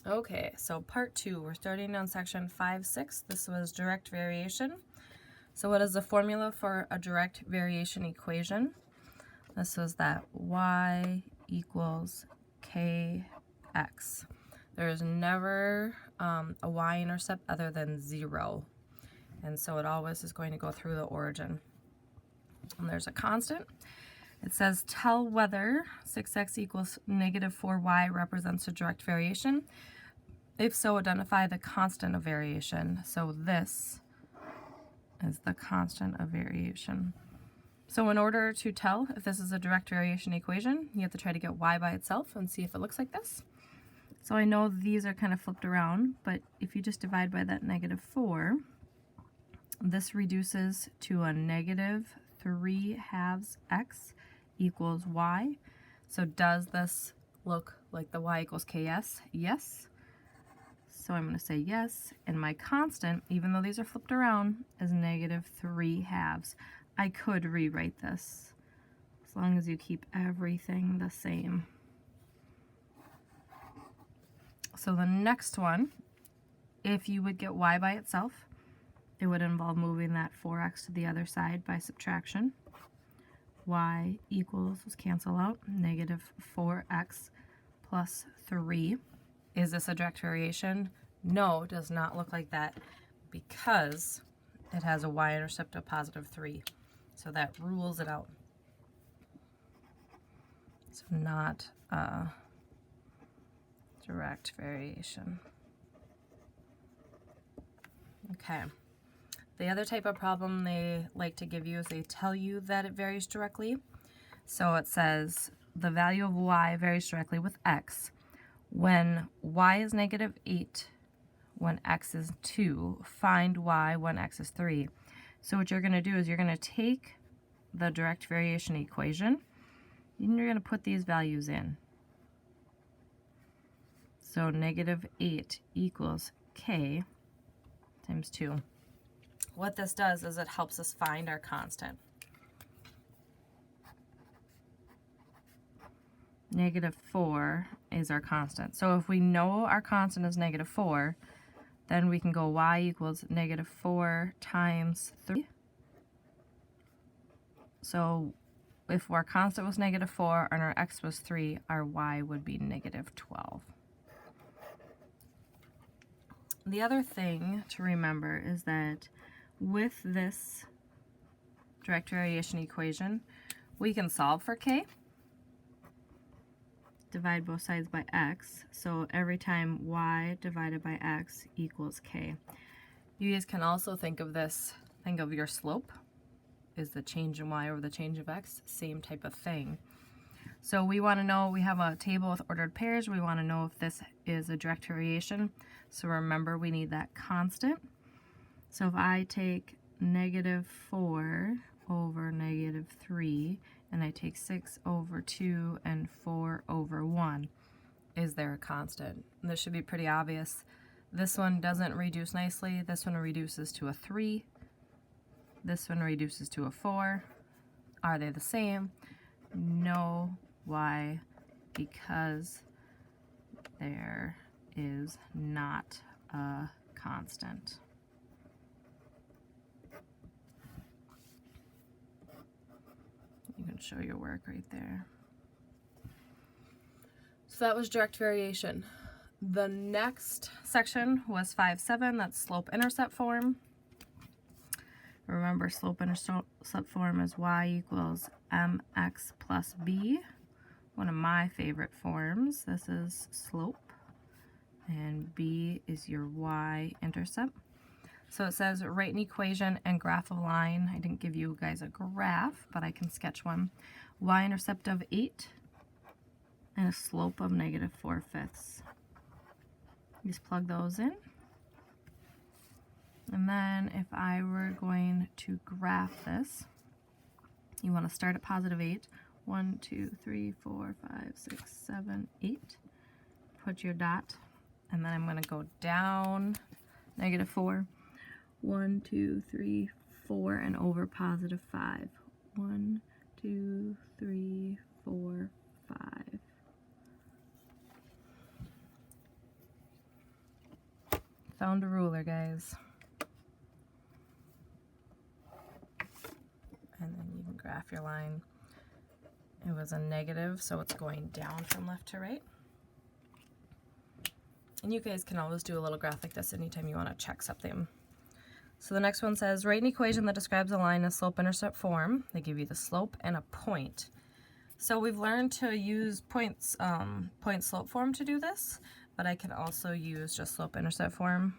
Okay, so part 2, we're starting on section 5.6. This was direct variation. So what is the formula for a direct variation equation? This was that y equals kx. There is never a y-intercept other than 0. And so it always is going to go through the origin. And there's a constant. It says tell whether 6x equals negative 4y represents a direct variation. If so, identify the constant of variation. So this is the constant of variation. So in order to tell if this is a direct variation equation, you have to try to get y by itself and see if it looks like this. So I know these are kind of flipped around, but if you just divide by that negative 4, this reduces to a negative 3/2 x equals y. So does this look like the y equals ks? Yes. So I'm going to say yes, and my constant, even though these are flipped around, is negative 3/2. I could rewrite this, as long as you keep everything the same. So the next one, if you would get y by itself, it would involve moving that 4x to the other side by subtraction. Y equals, let's cancel out, negative 4x plus 3. Is this a direct variation? No, it does not look like that because it has a y-intercept of positive 3. So that rules it out. So not a direct variation. Okay. The other type of problem they like to give you is they tell you that it varies directly. So it says the value of y varies directly with x. When y is negative 8, when x is 2, find y when x is 3. So what you're going to do is you're going to take the direct variation equation and you're going to put these values in. So negative 8 equals k times 2. What this does is it helps us find our constant. Negative 4 is our constant. So if we know our constant is negative 4, then we can go y equals negative 4 times 3. So if our constant was negative 4 and our x was 3, our y would be negative 12. The other thing to remember is that with this direct variation equation, we can solve for k. Divide both sides by x, so every time y divided by x equals k. You guys can also think of this, think of your slope is the change in y over the change of x, same type of thing. So we want to know, we have a table with ordered pairs, we want to know if this is a direct variation. So remember, we need that constant. So if I take negative 4 over negative 3, and I take 6 over 2 and 4 over 1, is there a constant? And this should be pretty obvious. This one doesn't reduce nicely. This one reduces to a 3. This one reduces to a 4. Are they the same? No. Why? Because there is not a constant. You can show your work right there. So that was direct variation. The next section was 5.7, that's slope-intercept form. Remember, slope-intercept form is y equals mx plus b. One of my favorite forms. This is slope, and b is your y-intercept. So it says write an equation and graph a line. I didn't give you guys a graph, but I can sketch one. Y-intercept of 8 and a slope of negative 4/5. Just plug those in. And then if I were going to graph this, you want to start at positive 8. 1, 2, 3, 4, 5, 6, 7, 8. Put your dot, and then I'm going to go down negative 4. 1, 2, 3, 4, and over positive 5. 1, 2, 3, 4, 5. Found a ruler, guys. And then you can graph your line. It was a negative, so it's going down from left to right. And you guys can always do a little graph like this anytime you want to check something. So the next one says, write an equation that describes a line in slope-intercept form. They give you the slope and a point. So we've learned to use point-slope form to do this, but I can also use just slope-intercept form.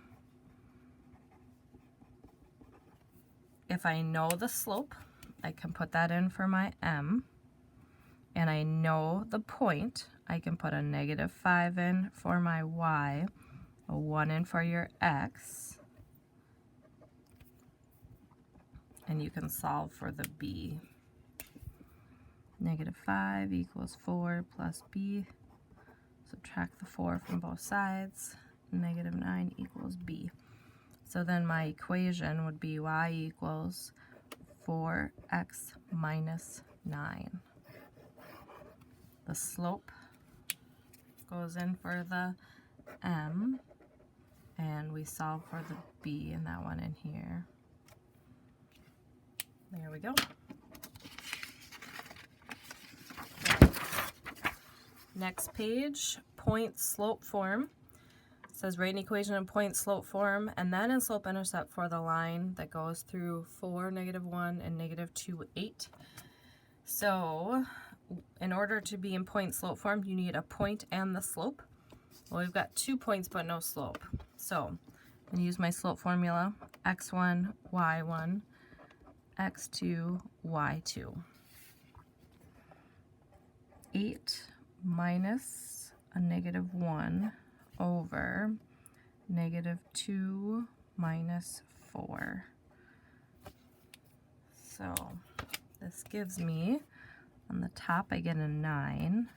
If I know the slope, I can put that in for my m, and I know the point, I can put a -5 in for my y, a 1 in for your x, and you can solve for the b. -5 equals 4 plus b. Subtract the 4 from both sides. -9 equals b. So then my equation would be y equals 4x minus 9. The slope goes in for the m, and we solve for the b and that one in here. There we go. Next page, point-slope form. It says write an equation in point-slope form and then in slope-intercept for the line that goes through 4, -1, and -2, 8. So in order to be in point-slope form, you need a point and the slope. Well, we've got 2 points but no slope. So I'm going to use my slope formula, x1, y1, x2, y2. 8 minus a -1 over -2 minus 4. So this gives me, on the top I get a 9,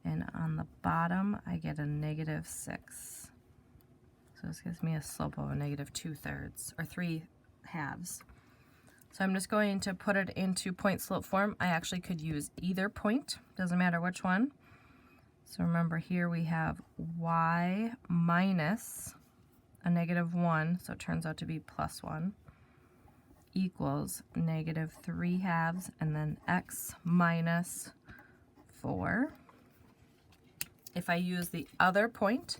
and on the bottom I get a -6. So this gives me a slope of a -2/3, or 3/2. So I'm just going to put it into point-slope form. I actually could use either point, doesn't matter which one. So remember here we have y minus a -1, so it turns out to be +1, equals -3/2, and then x minus 4. If I use the other point,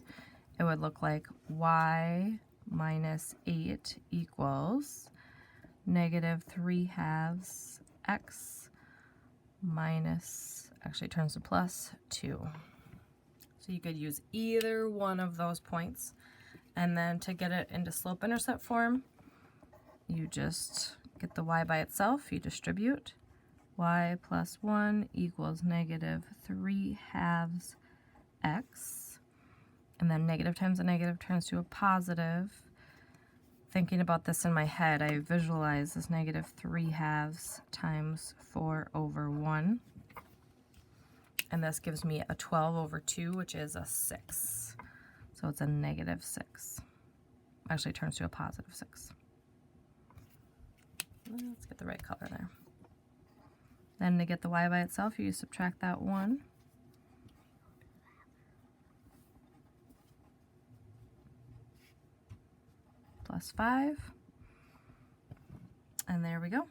it would look like y minus 8 equals -3/2 x minus, actually turns to +2. So you could use either one of those points. And then to get it into slope-intercept form, you just get the y by itself, you distribute. Y plus 1 equals -3/2 x. And then negative times a negative turns to a positive. Thinking about this in my head, I visualize this -3/2 times 4/1. And this gives me a 12/2, which is a 6. So it's a -6. Actually turns to a +6. Let's get the right color there. Then to get the y by itself, you subtract that 1. Plus 5. And there we go.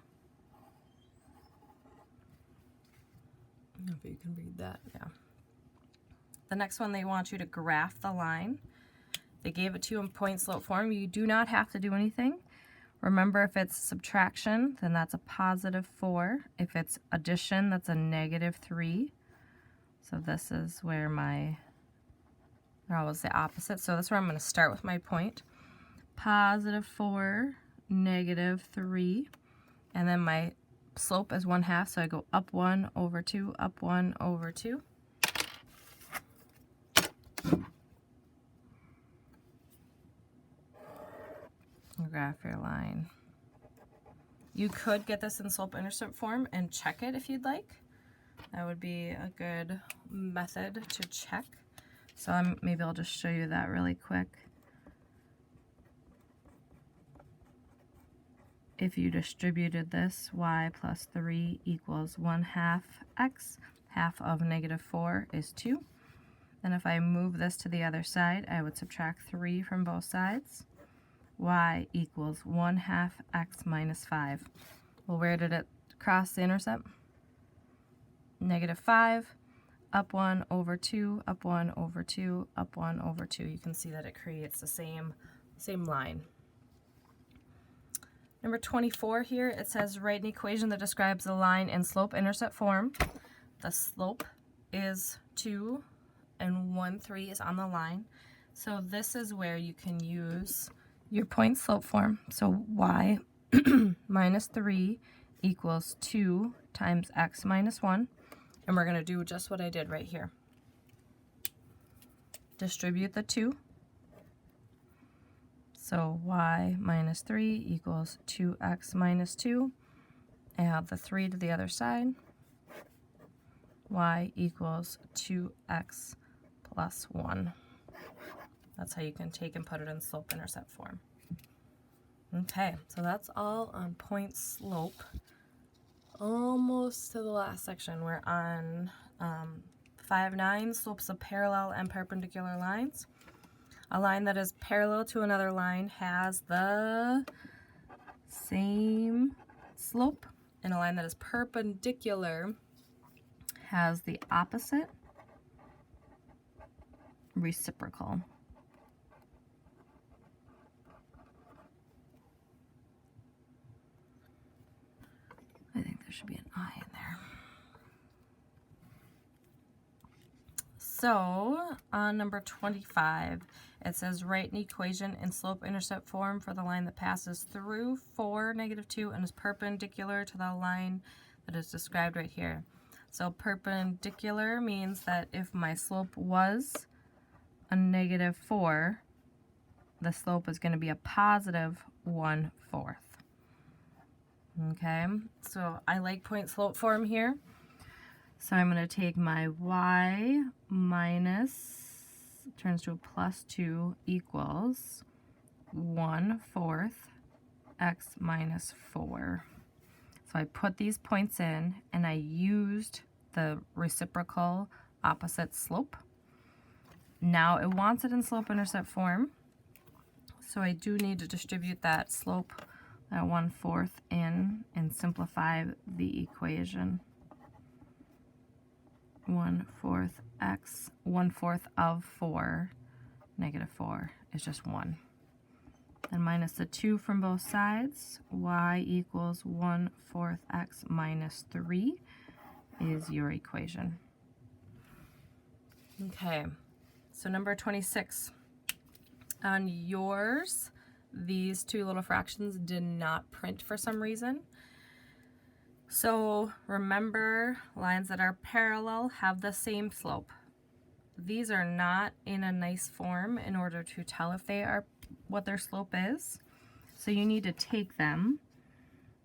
I don't know if you can read that, yeah. The next one, they want you to graph the line. They gave it to you in point-slope form. You do not have to do anything. Remember, if it's subtraction, then that's a +4. If it's addition, that's a -3. So this is where they're always the opposite. So that's where I'm going to start with my point. +4, -3, and then my slope is 1/2, so I go up 1/2, up 1/2. Graph your line. You could get this in slope-intercept form and check it if you'd like. That would be a good method to check. So maybe I'll just show you that really quick. If you distributed this, y plus 3 equals 1/2 x, half of -4 is 2. Then if I move this to the other side, I would subtract 3 from both sides. Y equals 1/2 x minus 5. Well, where did it cross the intercept? -5, up 1 over 2, up 1 over 2, up 1 over 2. You can see that it creates the same line. Number 24 here, it says write an equation that describes the line in slope-intercept form. The slope is 2 and 1/3 is on the line. So this is where you can use your point-slope form. So y minus 3 equals 2 times x minus 1. And we're going to do just what I did right here. Distribute the 2. So y minus 3 equals 2x minus 2. Add the 3 to the other side. Y equals 2x plus 1. That's how you can take and put it in slope-intercept form. Okay, so that's all on point slope. Almost to the last section. We're on 5-9, slopes of parallel and perpendicular lines. A line that is parallel to another line has the same slope, and a line that is perpendicular has the opposite reciprocal. I think there should be an I in there. So on number 25, it says write an equation in slope-intercept form for the line that passes through 4, -2, and is perpendicular to the line that is described right here. So perpendicular means that if my slope was a -4, the slope is going to be a positive 1/4. Okay, so I like point slope form here. So I'm going to take my y minus, turns to a plus 2 equals 1/4 x minus 4. So I put these points in and I used the reciprocal opposite slope. Now it wants it in slope-intercept form. So I do need to distribute that slope, that 1/4 in, and simplify the equation. 1/4 x, 1/4 of 4, -4 is just 1. And minus the 2 from both sides, y equals 1/4 x minus 3 is your equation. Okay, so number 26. On yours, these two little fractions did not print for some reason. So remember, lines that are parallel have the same slope. These are not in a nice form in order to tell if they are what their slope is. So you need to take them.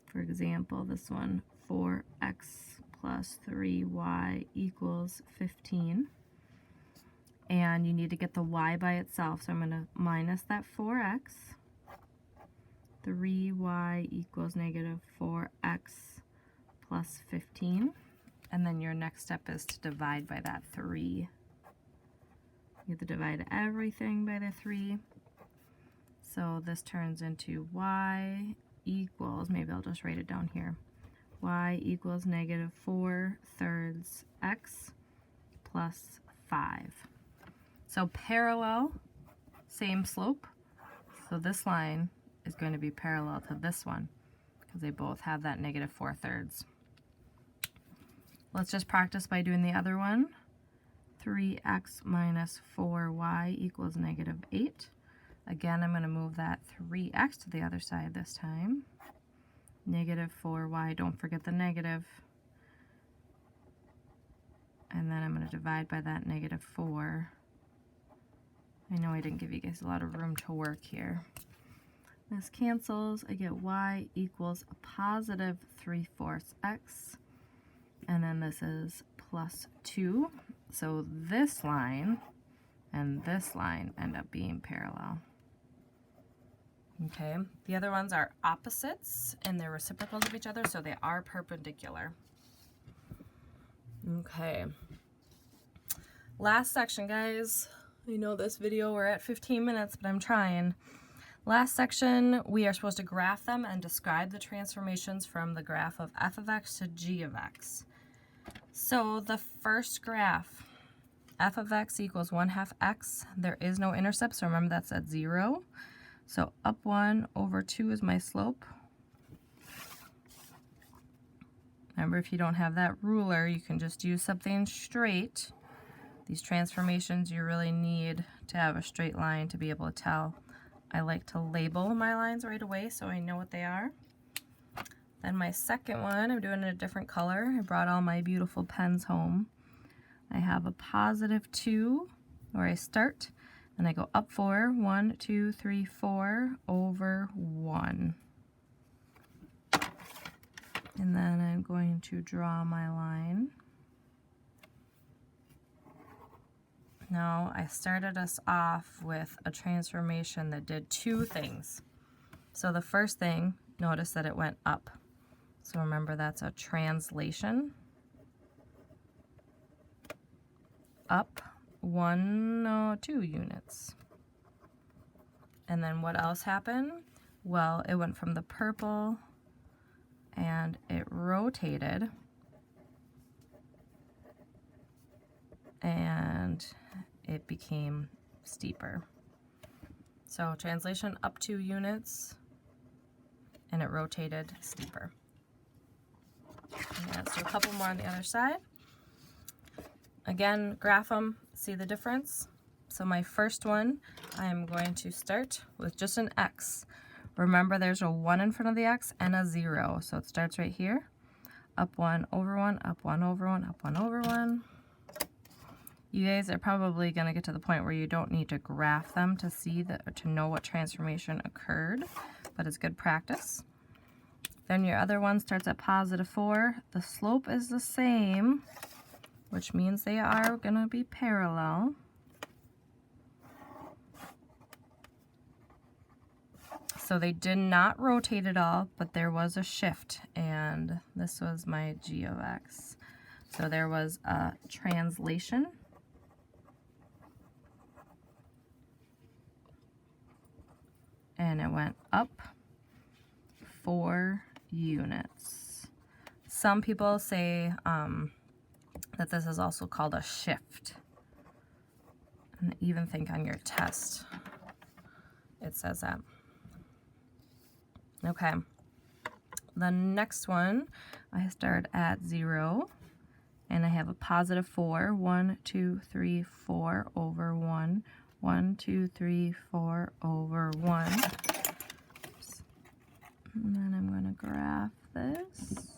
For example, this one, 4x plus 3y equals 15. And you need to get the y by itself. So I'm going to minus that 4x. 3y equals -4x plus 15. And then your next step is to divide by that 3. You have to divide everything by the 3. So this turns into y equals, maybe I'll just write it down here, y equals -4/3 x plus 5. So parallel, same slope. So this line is going to be parallel to this one because they both have that -4/3. Let's just practice by doing the other one. 3x minus 4y equals -8. Again, I'm going to move that 3x to the other side this time. -4y, don't forget the negative. And then I'm going to divide by that -4. I know I didn't give you guys a lot of room to work here. This cancels. I get y equals a positive 3/4 x. And then this is plus 2. So this line and this line end up being parallel. Okay, the other ones are opposites and they're reciprocals of each other, so they are perpendicular. Okay. Last section, guys. I know this video we're at 15 minutes, but I'm trying. Last section, we are supposed to graph them and describe the transformations from the graph of f of x to g of x. So the first graph, f of x equals 1/2 x. There is no intercept, so remember that's at 0. So up 1 over 2 is my slope. Remember, if you don't have that ruler, you can just use something straight. These transformations, you really need to have a straight line to be able to tell. I like to label my lines right away so I know what they are. Then my second one, I'm doing a different color. I brought all my beautiful pens home. I have a +2 where I start, and I go up 4, 1, 2, 3, 4 over 1. And then I'm going to draw my line. Now, I started us off with a transformation that did 2 things. So the first thing, notice that it went up. So remember, that's a translation. Up 2 units. And then what else happened? Well, it went from the purple and it rotated, and it became steeper. So translation up 2 units, and it rotated steeper. And let's do a couple more on the other side. Again, graph them, see the difference. So my first one, I'm going to start with just an x. Remember, there's a 1 in front of the x and a 0. So it starts right here. Up 1 over 1, up 1 over 1, up 1 over 1. You guys are probably going to get to the point where you don't need to graph them to see to know what transformation occurred, but it's good practice. Then your other one starts at +4. The slope is the same, which means they are going to be parallel. So they did not rotate at all, but there was a shift, and this was my g of x. So there was a translation. And it went up 4 units. Some people say that this is also called a shift. And even think on your test, it says that. Okay, the next one, I start at 0, and I have a +4, 1, 2, 3, 4 over 1, 1, 2, 3, 4 over 1. Oops. And then I'm going to graph this.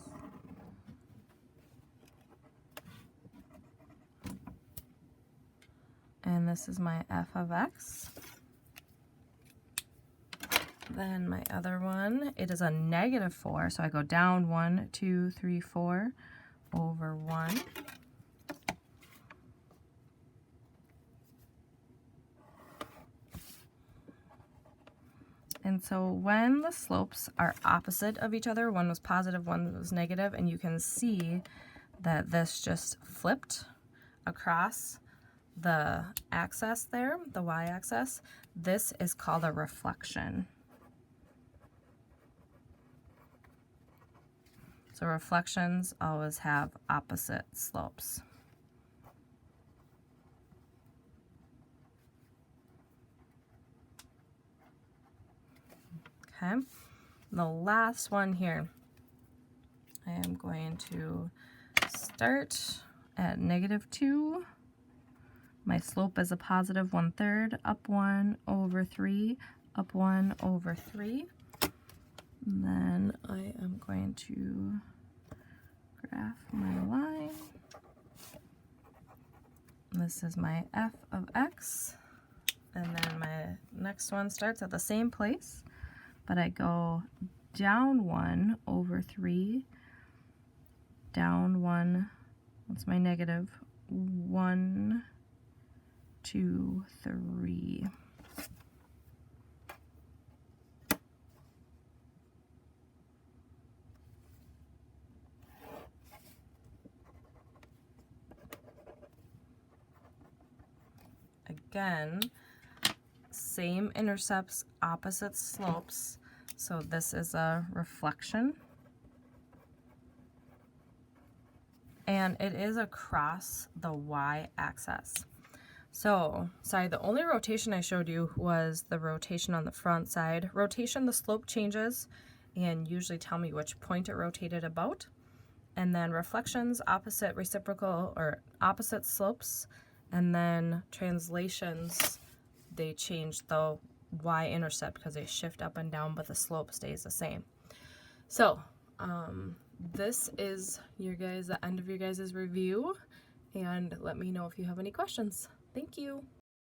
And this is my f of x. Then my other one, it is a -4, so I go down 1, 2, 3, 4 over 1. And so when the slopes are opposite of each other, one was positive, one was negative, and you can see that this just flipped across the axis there, the y-axis. This is called a reflection. So reflections always have opposite slopes. Okay, the last one here, I am going to start at -2. My slope is a +1/3, up 1 over 3, up 1 over 3. And then I am going to graph my line. This is my f of x. And then my next one starts at the same place, but I go down 1 over 3, down 1, what's my negative? 1, 2, 3. again, same intercepts, opposite slopes. So this is a reflection. And it is across the y-axis. So, sorry, the only rotation I showed you was the rotation on the front side. Rotation, the slope changes, and usually tell me which point it rotated about. And then reflections, opposite reciprocal or opposite slopes. And then translations, they change the y-intercept because they shift up and down, but the slope stays the same. So, this is the end of your guys' review, and let me know if you have any questions. Thank you.